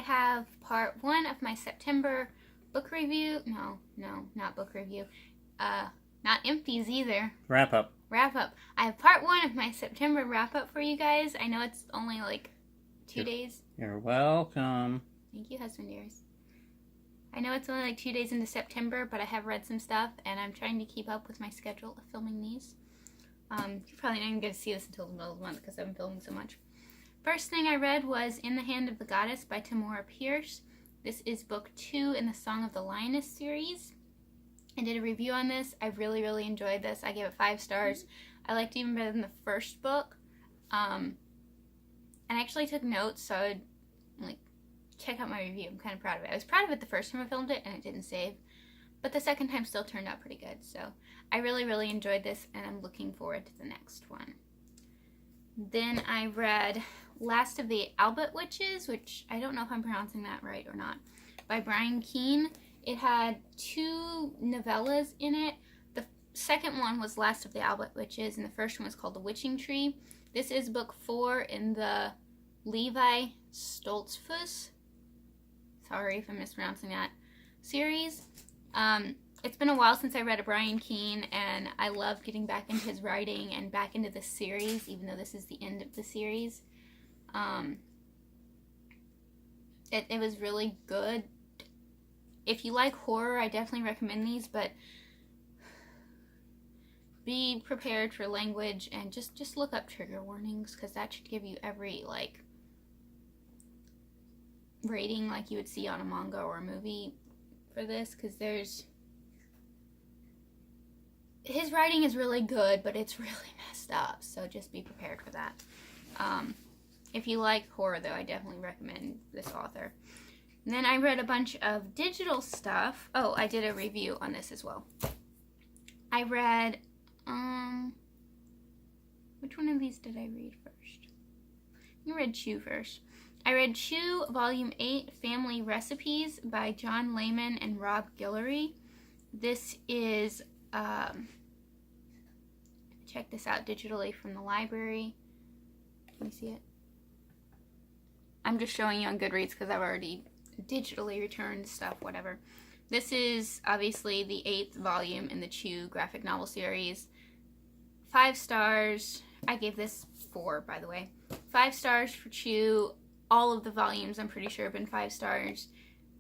have part 1 of my September book review. No, not book review. Not empties either. Wrap up. I have part 1 of my September wrap up for you guys. I know it's only like 2 days. You're welcome. Thank you, husband dears. I know it's only like 2 days into September, but I have read some stuff, and I'm trying to keep up with my schedule of filming these. You're probably not even going to see this until the middle of the month because I've been filming so much. First thing I read was In the Hand of the Goddess by Tamora Pierce. This is book 2 in the Song of the Lioness series. I did a review on this. I really, really enjoyed this. I gave it 5 stars. I liked it even better than the first book. And I actually took notes, so I would check out my review. I'm kind of proud of it. I was proud of it the first time I filmed it, and it didn't save. But the second time still turned out pretty good. So I really, really enjoyed this, and I'm looking forward to the next one. Then I read Last of the Albatwitches, which I don't know if I'm pronouncing that right or not, by Brian Keene. It had 2 novellas in it. The second one was Last of the Albatwitches, and the first one was called The Witching Tree. This is book 4 in the Levi Stoltzfus, sorry if I'm mispronouncing that, series. It's been a while since I read a Brian Keene, and I love getting back into his writing and back into this series, even though this is the end of the series. It was really good. If you like horror, I definitely recommend these, but be prepared for language and just look up trigger warnings, because that should give you every, rating like you would see on a manga or a movie for this, because his writing is really good, but it's really messed up, so just be prepared for that. If you like horror, though, I definitely recommend this author. And then I read a bunch of digital stuff. Oh, I did a review on this as well. I read, which one of these did I read first? I read Chew first. I read Chew, Volume 8, Family Recipes by John Layman and Rob Guillory. This is, check this out digitally from the library. Can you see it? I'm just showing you on Goodreads because I've already digitally returned stuff, whatever. This is obviously the 8th volume in the Chew graphic novel series. 5 stars. I gave this 4, by the way. 5 stars for Chew. All of the volumes, I'm pretty sure, have been 5 stars.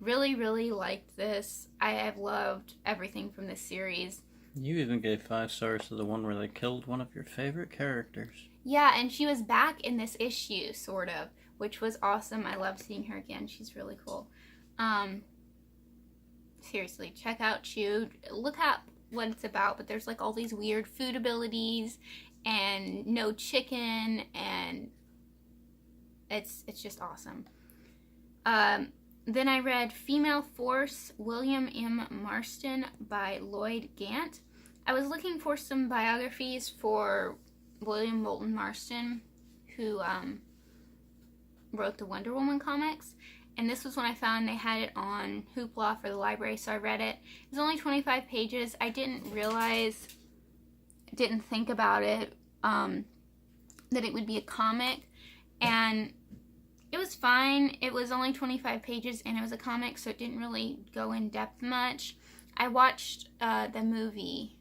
Really, really liked this. I have loved everything from this series. You even gave 5 stars to the one where they killed one of your favorite characters. Yeah, and she was back in this issue, sort of, which was awesome. I love seeing her again. She's really cool. Seriously, check out Chew. Look at what it's about, but there's all these weird food abilities and no chicken, and it's just awesome. Then I read Female Force, William M. Marston by Loyd Gant. I was looking for some biographies for William Moulton Marston, who wrote the Wonder Woman comics, and this was when I found they had it on Hoopla for the library, so I read it. It was only 25 pages. I didn't think about it, that it would be a comic, and it was fine. It was only 25 pages, and it was a comic, so it didn't really go in depth much. I watched the movie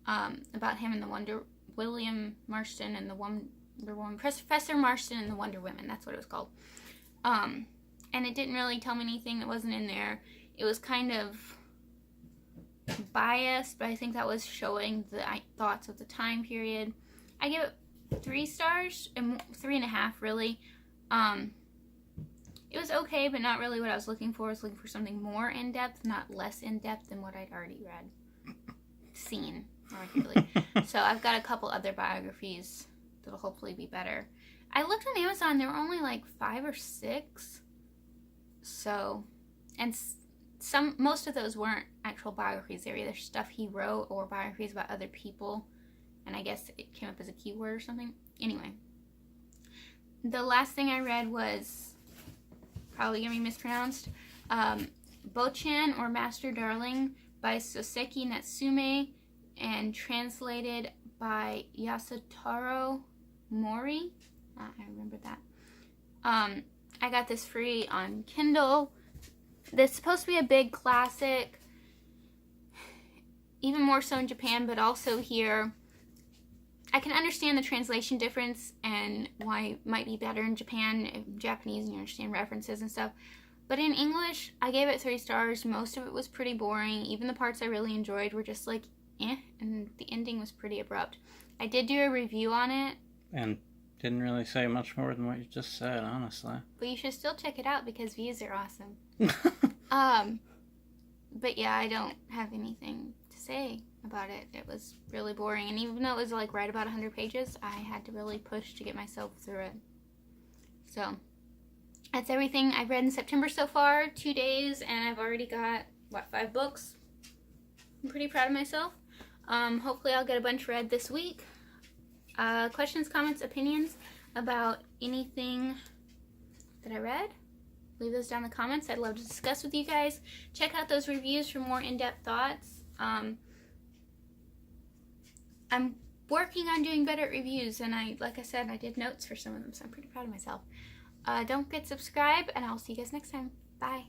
about him and William Marston and the Wonder Woman, Professor Marston and the Wonder Women. That's what it was called. And it didn't really tell me anything that wasn't in there. It was kind of biased, but I think that was showing the thoughts of the time period. I give it 3 stars, and 3.5 really. It was okay, but not really what I was looking for. I was looking for something more in-depth, not less in-depth than what I'd already seen, arguably. So I've got a couple other biographies that'll hopefully be better. I looked on Amazon, there were only 5 or 6. So, and most of those weren't actual biographies. They were either stuff he wrote or biographies about other people. And I guess it came up as a keyword or something. Anyway. The last thing I read was probably going to be mispronounced. Botchan, or Master Darling, by Soseki Natusme, and translated by Yasotaro Morri. I remember that. I got this free on Kindle. This is supposed to be a big classic, even more so in Japan, but also here. I can understand the translation difference and why it might be better in Japan, in Japanese, and you understand references and stuff. But in English, I gave it 3 stars. Most of it was pretty boring. Even the parts I really enjoyed were just like, eh, and the ending was pretty abrupt. I did do a review on it. And didn't really say much more than what you just said, honestly. But you should still check it out because views are awesome. But yeah, I don't have anything to say about it. It was really boring. And even though it was like right about 100 pages, I had to really push to get myself through it. So that's everything I've read in September so far. 2 days, and I've already got, 5 books? I'm pretty proud of myself. Hopefully I'll get a bunch read this week. Questions, comments, opinions about anything that I read? Leave those down in the comments. I'd love to discuss with you guys. Check out those reviews for more in-depth thoughts. I'm working on doing better at reviews, and like I said, I did notes for some of them, so I'm pretty proud of myself. Don't forget to subscribe, and I'll see you guys next time. Bye.